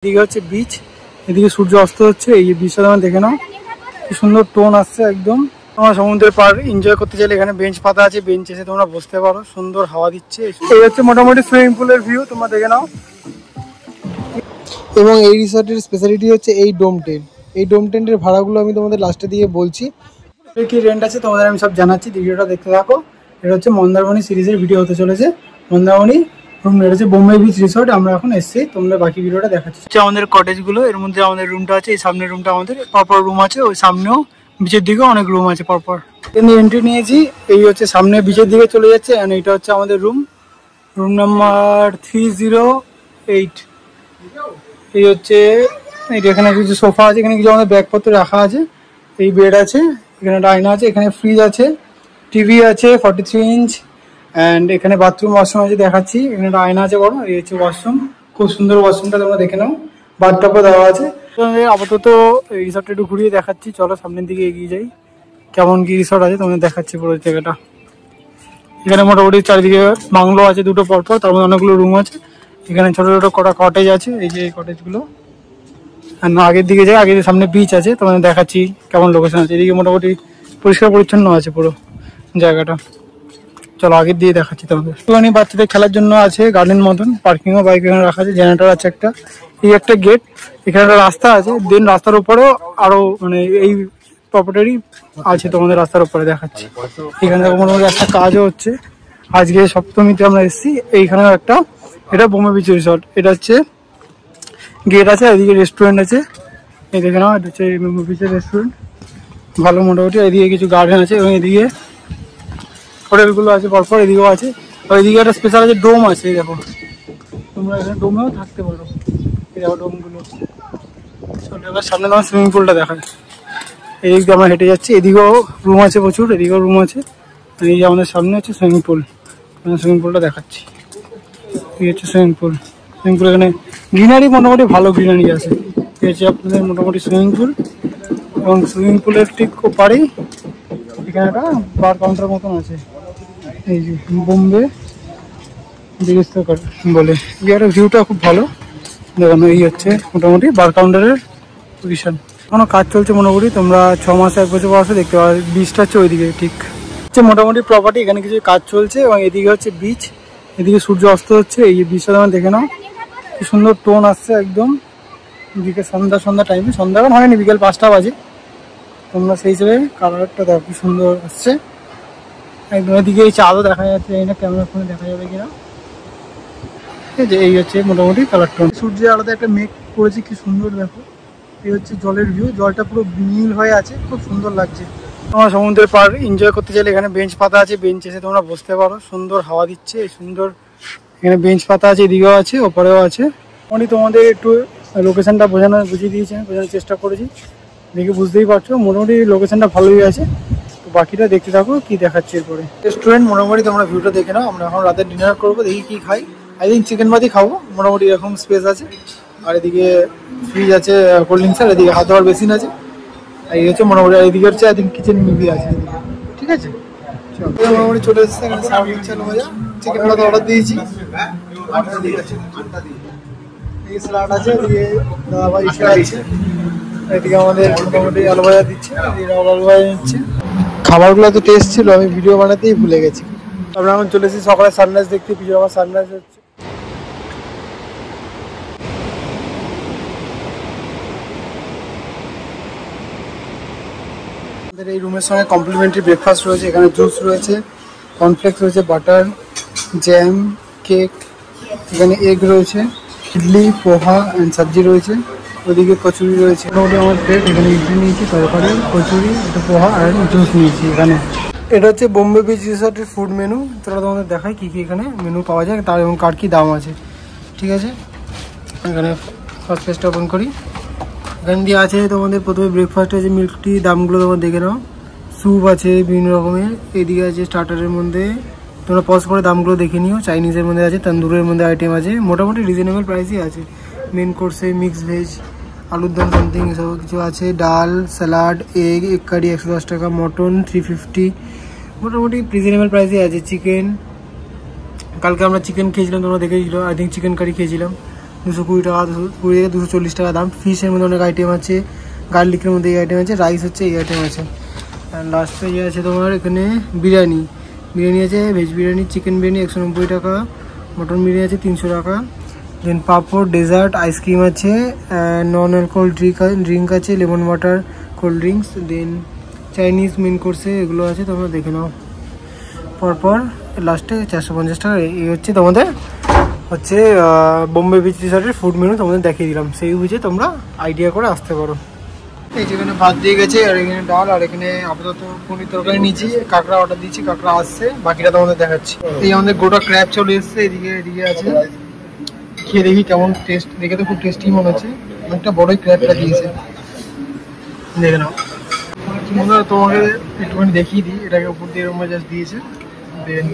এদিকে হচ্ছে বিচ, এদিকে সূর্য অস্ত হচ্ছে। এই বিচটা তোমরা দেখে নাও, কি সুন্দর টোন আসছে একদম। তোমরা সমুদ্রের পাড় এনজয় করতে চাইলে এখানে বেঞ্চ পাতা আছে, বেঞ্চ এসে তোমরা বসতে পারো, সুন্দর হাওয়া দিচ্ছে। এই হচ্ছে মোটামুটি সুইমিং পুলের ভিউ, তোমরা দেখে নাও। এবং এই রিসর্টের স্পেশালিটি হচ্ছে এই ডোম টেন্ট। এই ডোম টেন্টের ভাড়াগুলো আমি তোমাদের লাস্টে দিয়ে বলছি, কি রেন্ট আছে তোমাদের আমি সব জানাচ্ছি। ভিডিওটা দেখতে থাকো। এটা হচ্ছে মন্দারমণি সিরিজের ভিডিও হতে চলেছে। মন্দারমণি এটা হচ্ছে বোম্বে বিচ রিসর্ট, আমরা এখন এসেছি, তোমরা বাকি ভিডিওটা দেখাচ্ছি। আমাদের কটেজগুলো, এর মধ্যে আমাদের রুমটা আছে, এই সামনের রুমটা আমাদের পরপর রুম আছে, ওই সামনেও বিচের দিকেও অনেক রুম আছে পরপর। এন্ট্রি নিয়েছি, এই হচ্ছে সামনে বিচের দিকে চলে যাচ্ছে। এন্ড এটা হচ্ছে আমাদের রুম, রুম নাম্বার 308। এই হচ্ছে এখানে কিছু সোফা আছে, এখানে কিছু আমাদের ব্যাগপত্র রাখা আছে, এই বেড আছে, এখানে একটা আয়না আছে, এখানে ফ্রিজ আছে, টিভি আছে 43 ইঞ্চ। অ্যান্ড এখানে বাথরুম ওয়াশরুম আছে, দেখাচ্ছি। এখানে একটা আয়না আছে বড়, এই হচ্ছে ওয়াশরুম, খুব সুন্দর ওয়াশরুমটা, তোমরা দেখে নাও। বাথটাবও দেওয়া আছে। আপাতত এই রিসর্টটা একটু ঘুরিয়ে দেখাচ্ছি, চলো সামনের দিকে এগিয়ে যাই। কেমন কি রিসর্ট আছে তোমাদের দেখাচ্ছি পুরো জায়গাটা। এখানে মোটামুটি চারিদিকে বাংলো আছে দুটো পরপর, তার মধ্যে অনেকগুলো রুম আছে। এখানে ছোট ছোট কটা কটেজ আছে, এই যে এই কটেজগুলো। আর আগের দিকে যাই, আগের সামনে বিচ আছে, তোমাদের দেখাচ্ছি কেমন লোকেশন আছে। এদিকে মোটামুটি পরিষ্কার পরিচ্ছন্ন আছে পুরো জায়গাটা। চলো আগের দিয়ে দেখাচ্ছি তোমাদের। একটুখানি বাচ্চাদের খেলার জন্য আছে গার্ডেন মতন, পার্কিংও বাইক এখানে রাখা আছে, জেনারেটর আছে একটা, এই একটা গেট, এখানে একটা রাস্তা আছে। দেন রাস্তার উপরেও আরো মানে এই প্রপার্টি আছে তোমাদের রাস্তার উপরে দেখাচ্ছি। এখানে মোটামুটি একটা কাজও হচ্ছে। আজকে সপ্তমীতে আমরা এসেছি। এইখানেও একটা, এটা বোম্বে বিচ রিসর্ট, এটা হচ্ছে গেট আছে, এদিকে রেস্টুরেন্ট আছে, এই দেখে নাও, এটা হচ্ছে বোম্বে বিচের রেস্টুরেন্ট, ভালো মোটামুটি। এদিকে কিছু গার্ডেন আছে এবং এদিকে হোটেলগুলো আছে পরপর, এদিকেও আছে। আর এদিকে একটা স্পেশাল আছে, ডোম আছে, এই দেখো, তোমরা এখানে ডোমেও থাকতে পারো, এই দেখো ডোমগুলো। চলো এবার সামনে তোমার সুইমিং পুলটা দেখায়। এই দিক দিয়ে আমরা হেঁটে যাচ্ছি, এদিকেও রুম আছে প্রচুর, এদিকেও রুম আছে। এই যে আমাদের সামনে হচ্ছে সুইমিং পুল, সুইমিং পুলটা দেখাচ্ছি। এই হচ্ছে সুইমিং পুল, সুইমিং পুল এখানে গ্রিনারি মোটামুটি ভালো গ্রিনারি আছে। এই হচ্ছে আপনাদের মোটামুটি সুইমিং পুল, এবং সুইমিং পুলের ঠিক ওপারেই এখানে একটা বার কাউন্টার মতন আছে, এই যে বোম্বে জিজ্ঞেস বলে। ইয়ার ভিউটা খুব ভালো দেখানো। এই হচ্ছে মোটামুটি বার কাউন্টারের পজিশন। এখনো কাজ চলছে মোটামুটি, তোমরা 6 মাস 1 বছর আসে দেখতে পাবে। বিচটা হচ্ছে ওইদিকে, ঠিক হচ্ছে মোটামুটি প্রপার্টি, এখানে কিছু কাজ চলছে। এবং এদিকে হচ্ছে বিচ, এদিকে সূর্য অস্ত হচ্ছে। এই বিচটা তোমরা দেখে নাও, কি সুন্দর টোন আসছে একদম। এদিকে সন্ধ্যা টাইমে, সন্ধ্যা এখন হয়নি, বিকেল 5টা বাজে। তোমরা সেই হিসেবে কালারটা দেখো কি সুন্দর আসছে একদম। এদিকে এই চাঁদও দেখা যাচ্ছে, এই না ক্যামেরার ফোনে দেখা যাবে কিনা, ঠিক আছে। এই হচ্ছে মোটামুটি কালার টোন। সূর্যের আলাদা একটা মেঘ পড়েছে, কি সুন্দর দেখো। এই হচ্ছে জলের ভিউ, জলটা পুরো নীল হয়ে আছে, খুব সুন্দর লাগছে। তোমরা সমুদ্রের পাড় এনজয় করতে চাইলে এখানে বেঞ্চ পাতা আছে, বেঞ্চ এসে তোমরা বসতে পারো, সুন্দর হাওয়া দিচ্ছে। এই সুন্দর এখানে বেঞ্চ পাতা আছে, এদিকেও আছে, ওপরেও আছে। মোটামুটি তোমাদের একটু লোকেশনটা বুঝিয়ে দিয়েছি, বোঝানোর চেষ্টা করেছি, দেখে বুঝতেই পারছো মোটামুটি লোকেশনটা ভালোই আছে। তো বাকিটা দেখতে থাকো কি দেখাচ্ছে এরপরে। রেস্টুরেন্ট মোটামুটি তোমরা ভিউটা দেখে নাও। আমরা এখন রাতে ডিনার করবো, দেখি কি খাই। আই থিঙ্ক চিকেন ভাতই খাবো, মোটামুটি এরকম স্পেস আছে। আর এদিকে ফ্রিজ আছে, কোল্ড ড্রিঙ্কস, আর এদিকে হাত ধোয়ার বেসিন আছে। এই হচ্ছে মোটামুটি, আর এদিকে হচ্ছে আই থিঙ্ক কিচেন মুভি আছে, ঠিক আছে। মোটামুটি চলে এসেছে, এখানে সার্ভ হচ্ছে মজা। চিকেন ভাত অর্ডার দিয়েছি, এই স্যালাড আছে, এদিকে দাদাভাই আছে, এদিকে আমাদের মোটামুটি আলু ভাজা দিচ্ছে, আলু ভাজা দিচ্ছে। খাবারগুলো তো টেস্ট ছিল, আমি ভিডিও বানাতেই ভুলে গেছি। আমরা এখন চলে এসেছি সকালে সানরাইজ দেখতে, পিছনে আমার সানরাইজ হচ্ছে। আমাদের এই রুমের সঙ্গে কমপ্লিমেন্টারি ব্রেকফাস্ট রয়েছে, এখানে জুস রয়েছে, কর্নফ্লেক্স রয়েছে, বাটার, জ্যাম, কেক, এখানে এগ রয়েছে, ইডলি, পোহা অ্যান্ড সবজি রয়েছে, ওদিকে কচুরি রয়েছে। মোটামুটি আমার প্লেট, এখানে ইডলি নিয়েছি, তরকারি, কচুরি, এটা পোহা আর জুস নিয়েছি এখানে। এটা হচ্ছে বোম্বে বিচ রিসর্টের ফুড মেনু। তোরা তোমাদের দেখায় কী কী এখানে মেনু পাওয়া যায়, তার এবং কার কী দাম আছে, ঠিক আছে। এখানে ফার্স্ট পেজটা ওপেন করি। এখান দিয়ে আছে তোমাদের প্রথমে ব্রেকফাস্ট আছে, মিল্ক টি, দামগুলো তোমার দেখে নাও। স্যুপ আছে বিভিন্ন রকমের, এদিকে আছে স্টার্টারের মধ্যে, তোমরা পজ করে দামগুলো দেখে নিও। চাইনিজের মধ্যে আছে, তন্দুরের মধ্যে আইটেম আছে, মোটামুটি রিজনেবল প্রাইসই আছে। মেন কোর্সে মিক্স ভেজ, আলুর দম সামথিং এসব কিছু আছে, ডাল, স্যালাড, এগ কারি 110 টাকা, মটন 350, মোটামুটি রিজনেবল প্রাইসই আছে। চিকেন, কালকে আমরা চিকেন খেয়েছিলাম, তোমরা দেখেছিলো, আই থিঙ্ক চিকেন কারি খেয়েছিলাম। 220 টাকা, 220 থেকে 240 টাকা দাম। ফিশের মধ্যে অনেক আইটেম আছে, গার্লিকের মধ্যে এই আইটেম আছে, রাইস হচ্ছে এই আইটেম আছে। আর লাস্টে ইয়ে আছে তোমার এখানে বিরিয়ানি। বিরিয়ানি আছে ভেজ বিরিয়ানি, চিকেন বিরিয়ানি 190 টাকা, মটন বিরিয়ানি আছে 300 টাকা। দেন পাঁপড়, ডেজার্ট, আইসক্রিম আছে, নন অ্যালকোহল ড্রিঙ্ক আছে, লেমন ওয়াটার, কোল্ড ড্রিঙ্কস। দেন চাইনিজ মেন কোর্সে এগুলো আছে, তোমরা দেখে নাও পরপর। লাস্টে 450 টাকা। এই হচ্ছে তোমাদের হচ্ছে বোম্বে বিচ রিসর্টের ফুড মেনু তোমাদের দেখিয়ে দিলাম, সেই বুঝে তোমরা আইডিয়া করে আসতে পারো। এই যেখানে ভাত দিয়ে গেছে, আর এখানে ডাল, আর এখানে আপাতত পনির তরকারি নিয়েছি, কাঁকড়া অর্ডার দিচ্ছি, কাঁকড়া আসছে, বাকিটা তোমাদের দেখাচ্ছি। এই আমাদের গোটা ক্র্যাব চলে এসছে, এদিকে এদিকে আছে, খেয়ে দেখি কেমন টেস্ট। দেখে তো খুব টেস্টি মনে হচ্ছে, অনেকটা বড়ই ক্র্যাবটা দিয়েছে, দেখে নাও। মনে হয় তোমাকে একটুখানি দেখিয়ে দিই, এটাকে উপর দিয়ে এরকম জাস্ট দিয়েছে, দেন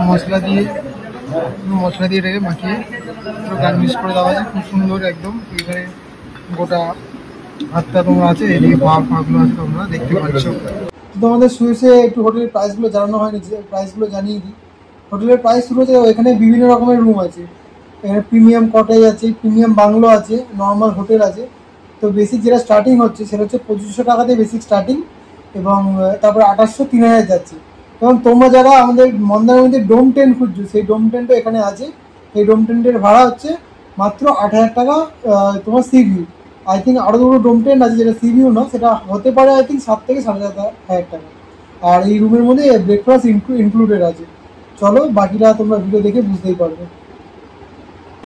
মশলা দিয়ে এটাকে মাখিয়ে পুরো গার্নিশ করে দেওয়া আছে, খুব সুন্দর একদম। এখানে গোটা হাতটা তোমরা আছে, এদিকে পাগুলো আছে, তোমরা দেখতে পাচ্ছ। তোমাদের শুয়েছে একটু হোটেলের প্রাইসগুলো জানানো হয়নি, যে প্রাইসগুলো জানিয়ে দিই। হোটেলের প্রাইস শুরু হচ্ছে, এখানে বিভিন্ন রকমের রুম আছে। এখানে প্রিমিয়াম কটেজ আছে, প্রিমিয়াম বাংলো আছে, নর্মাল হোটেল আছে। তো বেসিক যেটা স্টার্টিং হচ্ছে সেটা হচ্ছে 2500 টাকাতে বেসিক স্টার্টিং, এবং তারপর 2800, 3000 যাচ্ছে। এবং তোমরা যারা আমাদের মন্দারমণিতে ডোম টেন্ট খুঁজছো, সেই ডোম টেন্টও এখানে আছে। এই ডোম টেন্টের ভাড়া হচ্ছে মাত্র 8000 টাকা। তোমার সি ভিউ, আই থিঙ্ক আরও দুটো ডোম টেন্ট আছে যেটা সি ভিউ না, সেটা হতে পারে আই থিঙ্ক 7 থেকে 7,500 টাকা। আর এই রুমের মধ্যে ব্রেকফাস্ট ইনক্লুডেড আছে। চলো বাকিটা তোমরা ভিডিও দেখে বুঝতেই পারবে।